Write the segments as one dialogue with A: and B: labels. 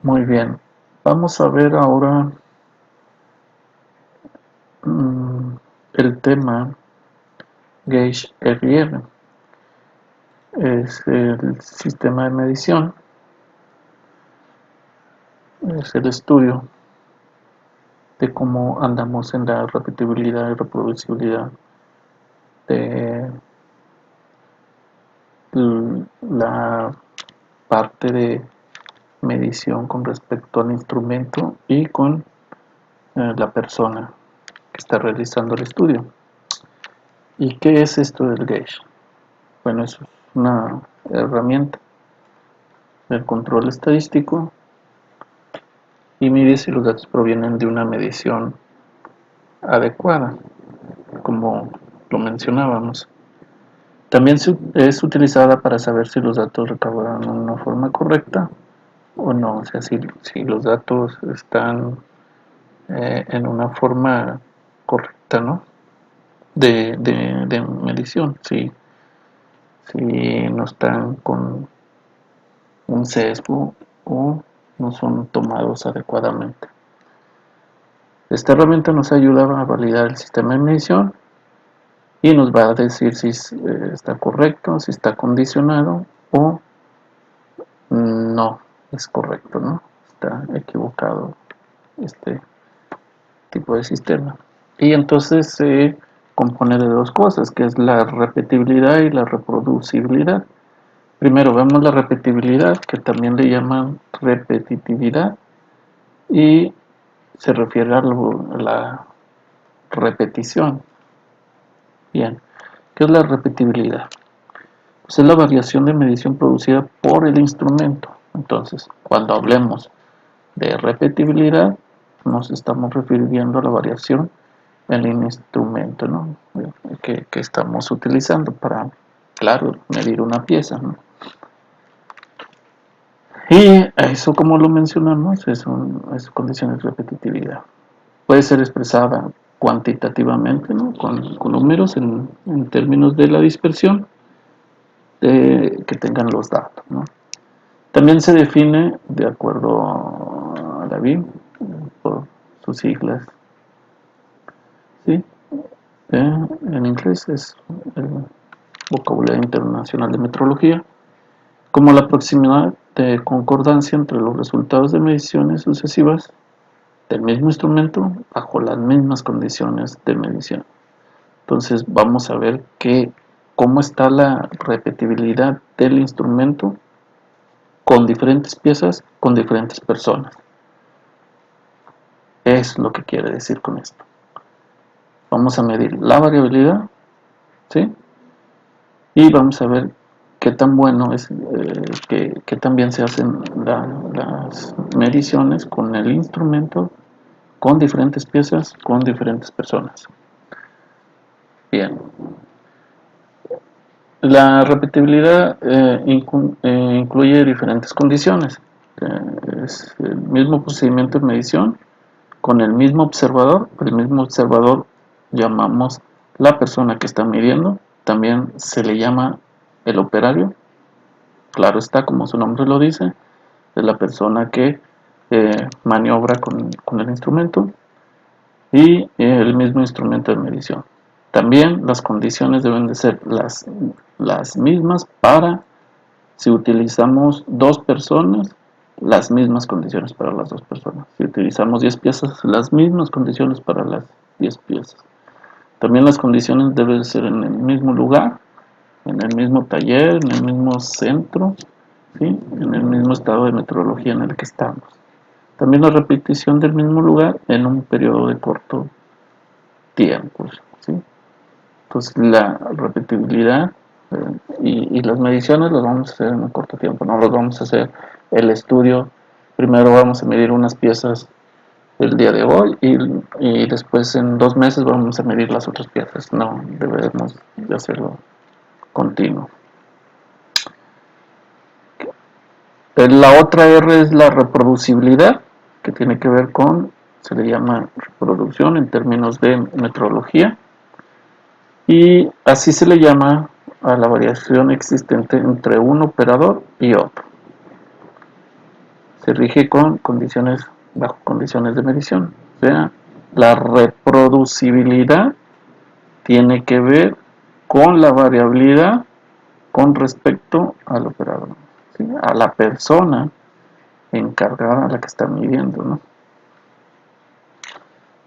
A: Muy bien, vamos a ver ahora mm, el tema Gauge-RR. Es el sistema de medición, es el estudio de cómo andamos en la repetibilidad y reproducibilidad de la parte de medición con respecto al instrumento y con la persona que está realizando el estudio. ¿Y qué es esto del gauge? Bueno, eso es una herramienta del control estadístico y mide si los datos provienen de una medición adecuada, como lo mencionábamos. También es utilizada para saber si los datos recabaron de una forma correcta o no, o sea, si los datos están en una forma correcta, ¿no? De medición, si no están con un sesgo o no son tomados adecuadamente. Esta herramienta nos ayuda a validar el sistema de medición y nos va a decir si está correcto, si está condicionado o no es correcto, ¿no? Está equivocado este tipo de sistema. Y entonces se compone de dos cosas, que es la repetibilidad y la reproducibilidad. Primero vemos la repetibilidad, que también le llaman repetitividad, y se refiere a la repetición. Bien, ¿qué es la repetibilidad? Pues es la variación de medición producida por el instrumento. Entonces, cuando hablemos de repetibilidad, nos estamos refiriendo a la variación en el instrumento, ¿no? que estamos utilizando para, claro, medir una pieza, ¿no? Y eso, como lo mencionamos, es condiciones de repetitividad. Puede ser expresada cuantitativamente, ¿no? con números en términos de la dispersión que tengan los datos, ¿no? También se define, de acuerdo a la BIM, por sus siglas, ¿sí? En inglés es el vocabulario internacional de metrología, como la proximidad de concordancia entre los resultados de mediciones sucesivas del mismo instrumento bajo las mismas condiciones de medición. Entonces vamos a ver cómo está la repetibilidad del instrumento con diferentes piezas, con diferentes personas. Es lo que quiere decir con esto. Vamos a medir la variabilidad, ¿sí? Y vamos a ver qué tan bueno es, que también se hacen las mediciones con el instrumento, con diferentes piezas, con diferentes personas. Bien, la repetibilidad incluye diferentes condiciones. Es el mismo procedimiento de medición con el mismo observador. El mismo observador llamamos la persona que está midiendo. También se le llama el operario. Claro está, como su nombre lo dice, es la persona que maniobra con el instrumento y el mismo instrumento de medición. También las condiciones deben de ser las mismas para si utilizamos dos personas, las mismas condiciones para las dos personas. Si utilizamos 10 piezas, las mismas condiciones para las 10 piezas. También las condiciones deben ser en el mismo lugar, en el mismo taller, en el mismo centro, ¿sí? En el mismo estado de meteorología en el que estamos. También la repetición del mismo lugar en un periodo de corto tiempo, ¿sí? Entonces la repetibilidad y las mediciones las vamos a hacer en un corto tiempo, no los vamos a hacer el estudio. Primero vamos a medir unas piezas el día de hoy y después en 2 meses vamos a medir las otras piezas. No, debemos de hacerlo continuo. La otra R es la reproducibilidad, que tiene que ver con, se le llama reproducción en términos de metrología, y así se le llama a la variación existente entre un operador y otro. se rige con condiciones, bajo condiciones de medición. O sea, la reproducibilidad tiene que ver con la variabilidad con respecto al operador, ¿sí? A la persona encargada a la que está midiendo, ¿no?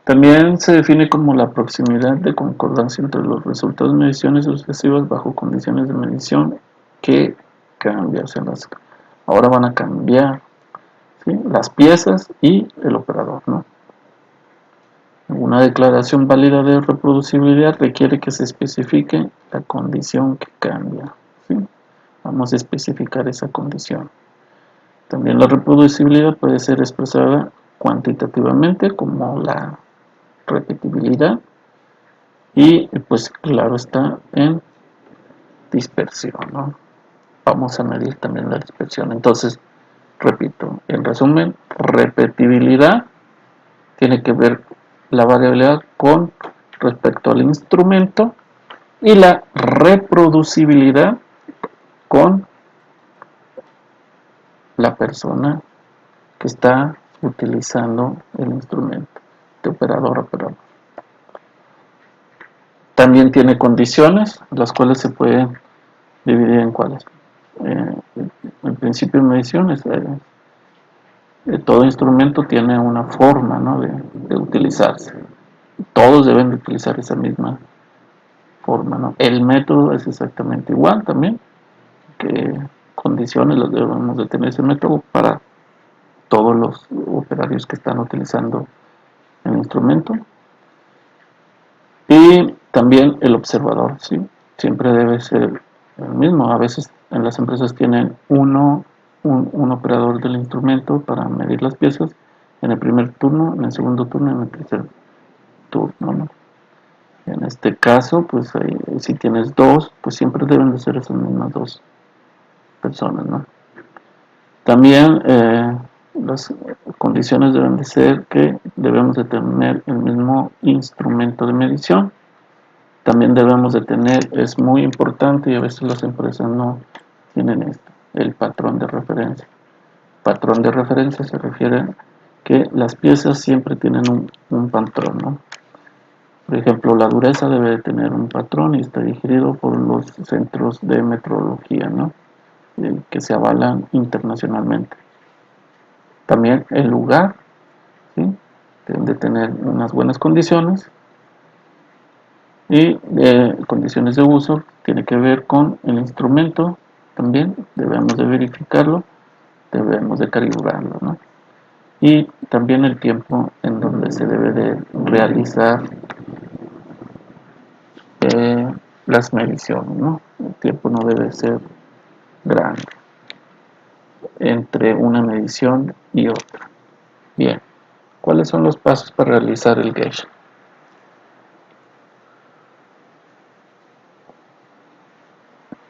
A: También se define como la proximidad de concordancia entre los resultados de mediciones sucesivas bajo condiciones de medición que cambian. O sea, ahora van a cambiar, ¿sí? Las piezas y el operador, ¿no? Una declaración válida de reproducibilidad requiere que se especifique la condición que cambia, ¿sí? Vamos a especificar esa condición. También la reproducibilidad puede ser expresada cuantitativamente como la repetibilidad y pues claro está en dispersión, ¿no? Vamos a medir también la dispersión. Entonces, repito, en resumen, repetibilidad tiene que ver la variabilidad con respecto al instrumento y la reproducibilidad con la persona que está utilizando el instrumento de operador a operador. También tiene condiciones, las cuales se pueden dividir en cuáles. El principio de medición es todo instrumento tiene una forma, ¿no?, de utilizarse. Todos deben de utilizar esa misma forma, ¿no? El método es exactamente igual también, que condiciones las debemos de tener ese método para todos los operarios que están utilizando el instrumento. Y también el observador, ¿sí? Siempre debe ser el mismo. A veces en las empresas tienen un operador del instrumento para medir las piezas en el primer turno, en el segundo turno y en el tercer turno, ¿no? En este caso, pues ahí, si tienes dos, pues siempre deben de ser esas mismas dos personas, ¿no? También las condiciones deben de ser que debemos de tener el mismo instrumento de medición. También debemos de tener, es muy importante y a veces las empresas no tienen esto, el patrón de referencia. Patrón de referencia se refiere a que las piezas siempre tienen un patrón, ¿no? Por ejemplo, la dureza debe de tener un patrón y está digerido por los centros de metrología, ¿no?, que se avalan internacionalmente. También el lugar, ¿sí?, deben de tener unas buenas condiciones y condiciones de uso tiene que ver con el instrumento. También debemos de verificarlo, debemos de calibrarlo, ¿no? Y también el tiempo en donde se debe de realizar las mediciones, ¿no? El tiempo no debe ser grande entre una medición y otra. Bien, ¿cuáles son los pasos para realizar el gauge?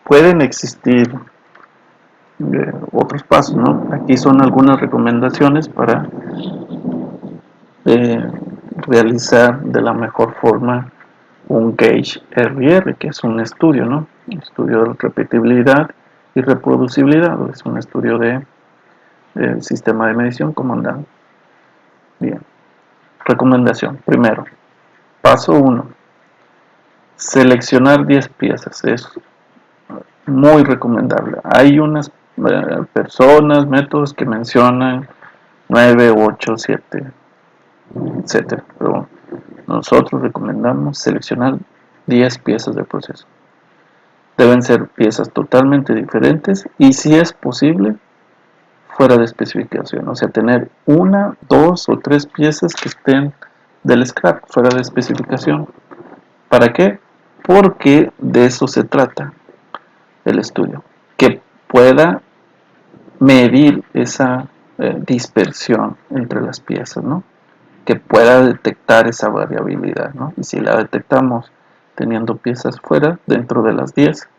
A: Pueden existir otros pasos, ¿no? Aquí son algunas recomendaciones para eh, realizar de la mejor forma un gauge RR, que es un estudio, ¿no? Un estudio de repetibilidad y reproducibilidad, es un estudio de sistema de medición comandado. Bien, recomendación. Primero, paso 1. Seleccionar 10 piezas. Es muy recomendable. Hay unas personas, métodos que mencionan 9, 8, 7, etcétera. Pero nosotros recomendamos seleccionar 10 piezas del proceso. Deben ser piezas totalmente diferentes y, si es posible, fuera de especificación. O sea, tener una, dos o tres piezas que estén del scrap, fuera de especificación. ¿Para qué? Porque de eso se trata el estudio. Que pueda medir esa dispersión entre las piezas, ¿no? Que pueda detectar esa variabilidad, ¿no? Y si la detectamos teniendo piezas fuera, dentro de las 10,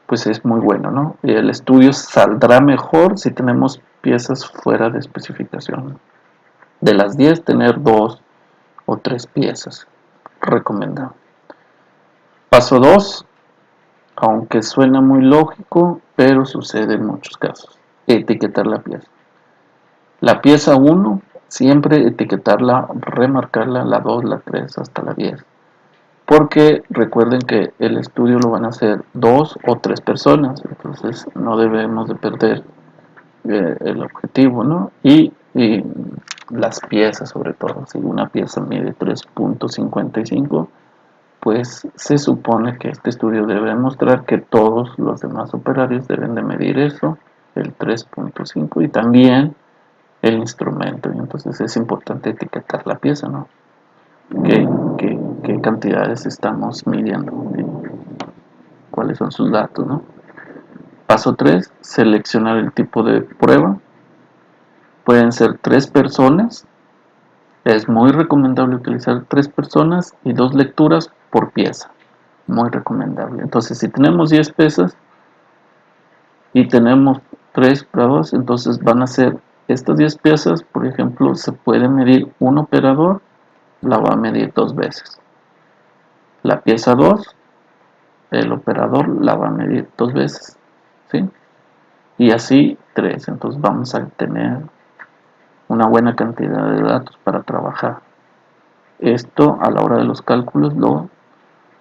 A: pues es muy bueno, ¿no? Y el estudio saldrá mejor si tenemos piezas fuera de especificación. De las 10, tener 2 o 3 piezas. Recomendado. Paso 2, aunque suena muy lógico, pero sucede en muchos casos. Etiquetar la pieza. La pieza 1, siempre etiquetarla, remarcarla, la 2, la 3, hasta la 10. Porque recuerden que el estudio lo van a hacer 2 o 3 personas, entonces no debemos de perder el objetivo, ¿no? Y las piezas, sobre todo. Si una pieza mide 3.55, pues se supone que este estudio debe demostrar que todos los demás operarios deben de medir eso, el 3.5, y también el instrumento. Y entonces es importante etiquetar la pieza, ¿no? ¿Qué cantidades estamos midiendo? ¿Cuáles son sus datos, ¿no? Paso 3, seleccionar el tipo de prueba. Pueden ser 3 personas. Es muy recomendable utilizar 3 personas y 2 lecturas por pieza. Muy recomendable. Entonces, si tenemos 10 piezas y tenemos 3 operadores, entonces van a ser estas 10 piezas. Por ejemplo, se puede medir un operador, la va a medir 2 veces. La pieza 2, el operador la va a medir 2 veces, ¿sí? Y así 3. Entonces vamos a tener una buena cantidad de datos para trabajar. Esto a la hora de los cálculos lo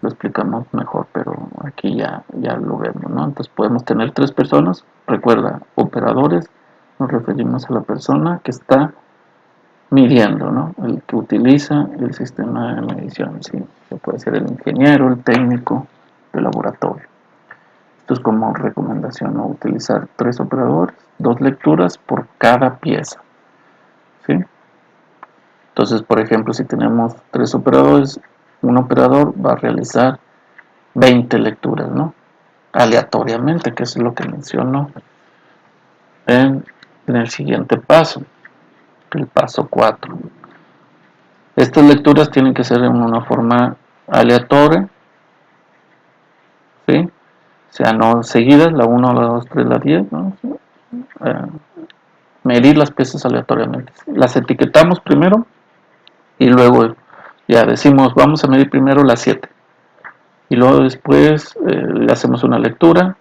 A: explicamos mejor, pero aquí ya lo vemos, ¿no? Entonces podemos tener 3 personas. Recuerda, operadores, nos referimos a la persona que está midiendo, ¿no? El que utiliza el sistema de medición, ¿sí? Que puede ser el ingeniero, el técnico de laboratorio. Esto es como recomendación, ¿no? Utilizar 3 operadores, 2 lecturas por cada pieza, ¿sí? Entonces, por ejemplo, si tenemos 3 operadores, un operador va a realizar 20 lecturas, ¿no? Aleatoriamente, que es lo que menciono en el siguiente paso, el paso 4. Estas lecturas tienen que ser en una forma aleatoria, ¿sí? O sea, no seguidas, la 1, la 2, 3, la 10, ¿no? Medir las piezas aleatoriamente. Las etiquetamos primero y luego ya decimos, vamos a medir primero las 7. Y luego después le hacemos una lectura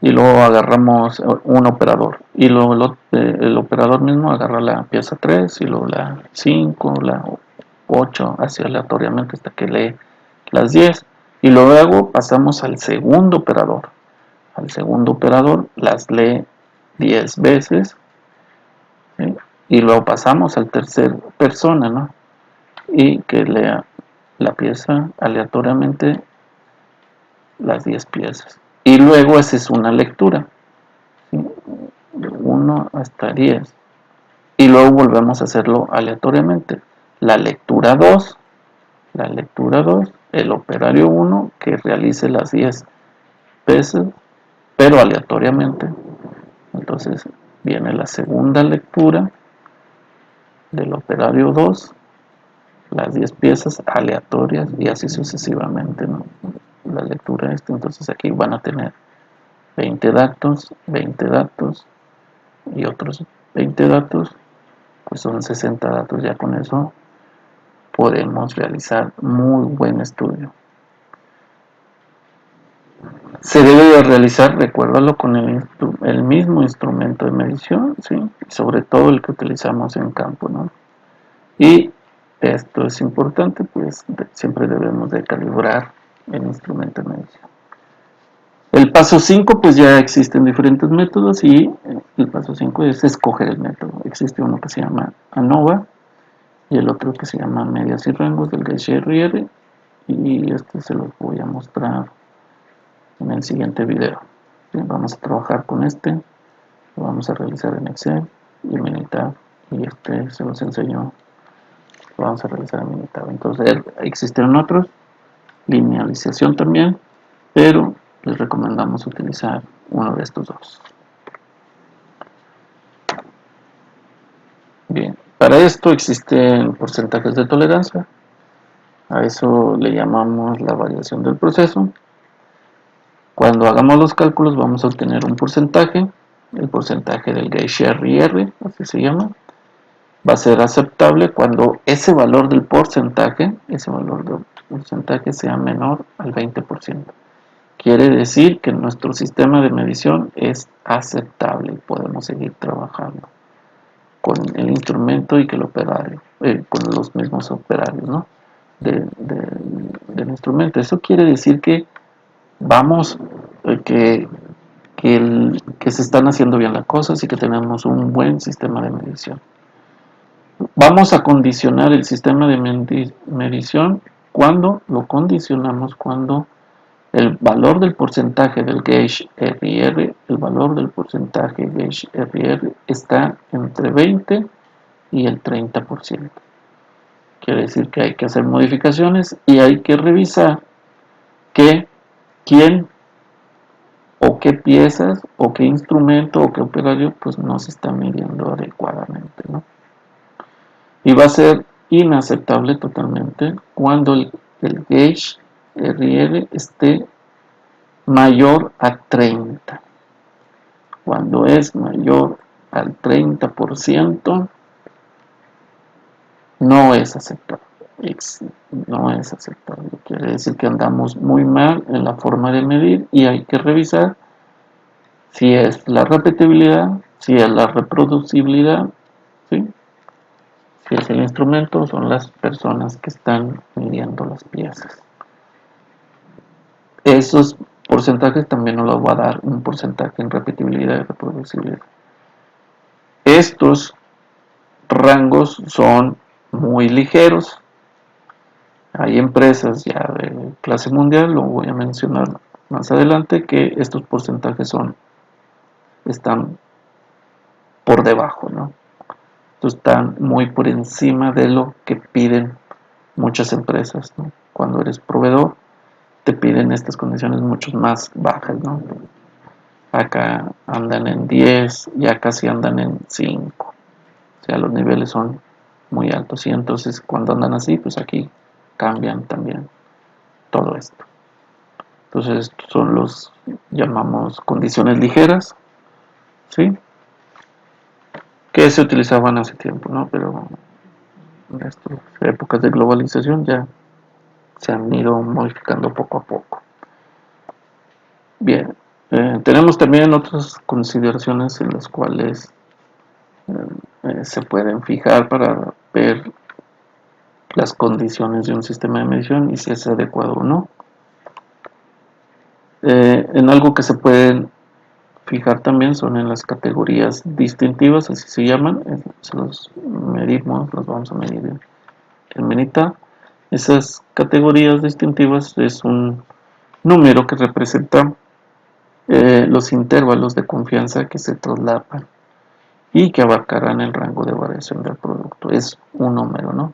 A: y luego agarramos un operador y luego el operador mismo agarra la pieza 3 y luego la 5, la 8, así aleatoriamente hasta que lee las 10 y luego pasamos al segundo operador. Al segundo operador las lee 10 veces, ¿sí? Y luego pasamos al tercer persona, ¿no? Y que lea la pieza aleatoriamente las 10 piezas. Y luego esa es una lectura, ¿sí? De 1 hasta 10. Y luego volvemos a hacerlo aleatoriamente. La lectura 2, el operario 1 que realice las 10 veces, pero aleatoriamente. Entonces viene la segunda lectura del operario 2, las 10 piezas aleatorias y así sucesivamente, ¿no? La lectura entonces aquí van a tener 20 datos y otros 20 datos, pues son 60 datos. Ya con eso podemos realizar muy buen estudio. Se debe de realizar, recuérdalo, con el mismo instrumento de medición, ¿sí? Sobre todo el que utilizamos en campo, ¿no? Y esto es importante, pues siempre debemos de calibrar el instrumento de medición. El paso 5, pues ya existen diferentes métodos y el paso 5 es escoger el método. Existe uno que se llama ANOVA y el otro que se llama Medias y Rangos del GHRR, y este se los voy a mostrar en el siguiente video. Bien, vamos a trabajar con este, lo vamos a realizar en Excel y Minitab, y este se los enseño, lo vamos a realizar en Minitab. Entonces existen otros, linealización también, pero les recomendamos utilizar uno de estos dos. Bien, para esto existen porcentajes de tolerancia, a eso le llamamos la variación del proceso. Cuando hagamos los cálculos vamos a obtener un porcentaje, el porcentaje del GHRR, así se llama. Va a ser aceptable cuando ese valor del porcentaje sea menor al 20%. Quiere decir que nuestro sistema de medición es aceptable y podemos seguir trabajando. con el instrumento y que el operario, con los mismos operarios, ¿no? Del instrumento. Eso quiere decir que vamos, que se están haciendo bien las cosas y que tenemos un buen sistema de medición. Vamos a condicionar el sistema de medición cuando lo condicionamos, cuando el valor del porcentaje del gauge RR, el valor del porcentaje gauge RR está entre 20 y el 30%. Quiere decir que hay que hacer modificaciones y hay que revisar quién o qué piezas o qué instrumento o qué operario pues no se está midiendo adecuadamente, ¿no? Y va a ser inaceptable totalmente cuando el gauge RR esté mayor a 30. Cuando es mayor al 30%, no es aceptable. No es aceptable. Quiere decir que andamos muy mal en la forma de medir y hay que revisar si es la repetibilidad, si es la reproducibilidad, ¿sí? Si es el instrumento, son las personas que están midiendo las piezas. Esos porcentajes también nos los va a dar un porcentaje en repetibilidad y reproducibilidad. Estos rangos son muy ligeros. Hay empresas ya de clase mundial, lo voy a mencionar más adelante, que estos porcentajes están por debajo, ¿no? Están muy por encima de lo que piden muchas empresas, ¿no? Cuando eres proveedor, te piden estas condiciones mucho más bajas, ¿no? Acá andan en 10, ya casi andan en 5. O sea, los niveles son muy altos y entonces cuando andan así, pues aquí cambian también todo esto. Entonces estos son los llamamos condiciones ligeras, ¿sí? Que se utilizaban hace tiempo, ¿no? Pero en estas épocas de globalización ya se han ido modificando poco a poco. Bien, tenemos también otras consideraciones en las cuales se pueden fijar para ver las condiciones de un sistema de medición y si es adecuado o no. En algo que se pueden fijar también son en las categorías distintivas, así se llaman, se los medimos, los vamos a medir en menita. Esas categorías distintivas es un número que representa los intervalos de confianza que se traslapan y que abarcarán el rango de variación del producto. Es un número, ¿no?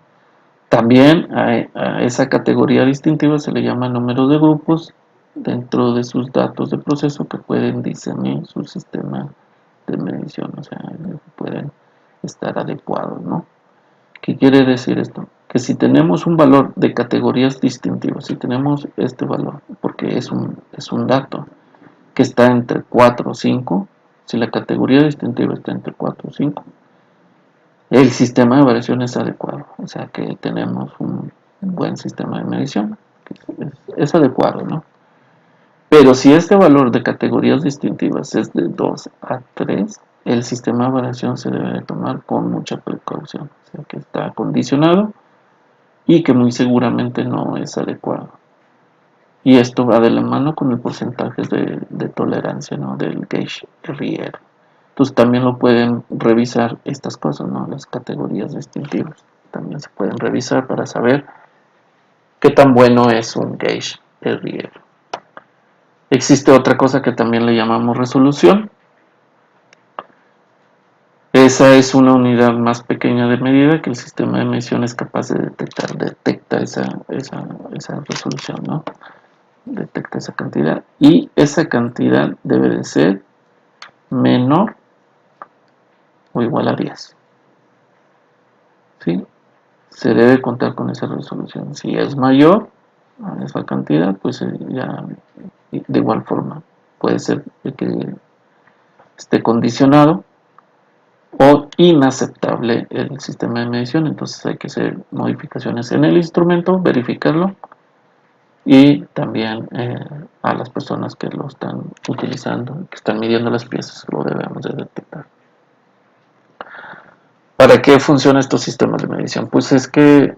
A: También a esa categoría distintiva se le llama número de grupos dentro de sus datos de proceso que pueden discernir su sistema de medición, o sea, pueden estar adecuados, ¿no? ¿Qué quiere decir esto? Que si tenemos un valor de categorías distintivas, si tenemos este valor, porque es un dato que está entre 4 o 5, si la categoría distintiva está entre 4 o 5, el sistema de variación es adecuado, o sea que tenemos un buen sistema de medición, es adecuado, ¿no? Pero si este valor de categorías distintivas es de 2 a 3, el sistema de variación se debe tomar con mucha precaución, o sea que está condicionado y que muy seguramente no es adecuado. Y esto va de la mano con el porcentaje de tolerancia, ¿no? Del gauge RR. Entonces también lo pueden revisar estas cosas, ¿no? Las categorías distintivas. También se pueden revisar para saber qué tan bueno es un gauge RR. Existe otra cosa que también le llamamos resolución. Esa es una unidad más pequeña de medida que el sistema de medición es capaz de detectar. Detecta esa resolución, ¿no? Detecta esa cantidad. Y esa cantidad debe de ser menor o igual a 10. ¿Sí? Se debe contar con esa resolución. Si es mayor a esa cantidad, pues ya de igual forma puede ser que esté condicionado o inaceptable el sistema de medición. Entonces hay que hacer modificaciones en el instrumento, verificarlo y también a las personas que lo están utilizando, que están midiendo las piezas, lo debemos de detectar. qué funcionan estos sistemas de medición? Pues es que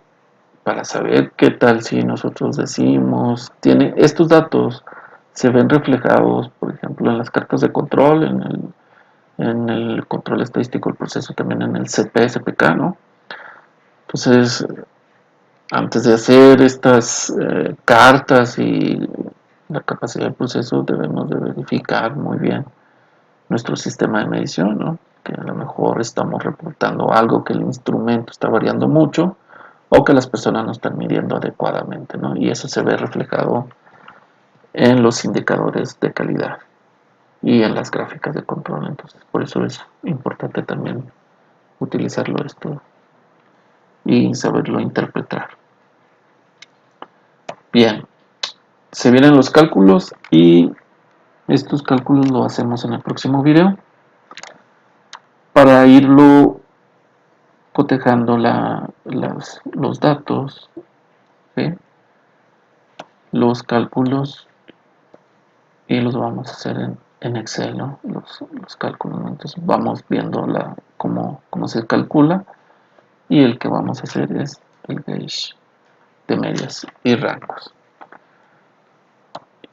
A: para saber qué tal si nosotros decimos, tiene estos datos se ven reflejados, por ejemplo, en las cartas de control, en el control estadístico del proceso, también en el CP/SPK, ¿no? Entonces, antes de hacer estas cartas y la capacidad del proceso, debemos de verificar muy bien nuestro sistema de medición, ¿no? Que a lo mejor estamos reportando algo que el instrumento está variando mucho o que las personas no están midiendo adecuadamente, ¿no? Y eso se ve reflejado en los indicadores de calidad y en las gráficas de control. Entonces, por eso es importante también utilizarlo esto y saberlo interpretar. Bien, se vienen los cálculos y estos cálculos lo hacemos en el próximo video para irlo cotejando los datos, ¿sí? Los cálculos, y los vamos a hacer en Excel, ¿no? Los cálculos, ¿no? Entonces vamos viendo cómo se calcula, y el que vamos a hacer es el gauge de medias y rangos.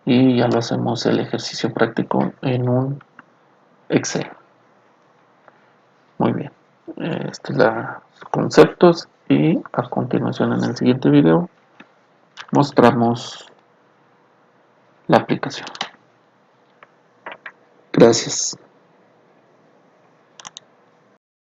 A: Y ya lo hacemos el ejercicio práctico en un Excel. Muy bien. Estos son los conceptos, y a continuación en el siguiente video mostramos la aplicación. Gracias.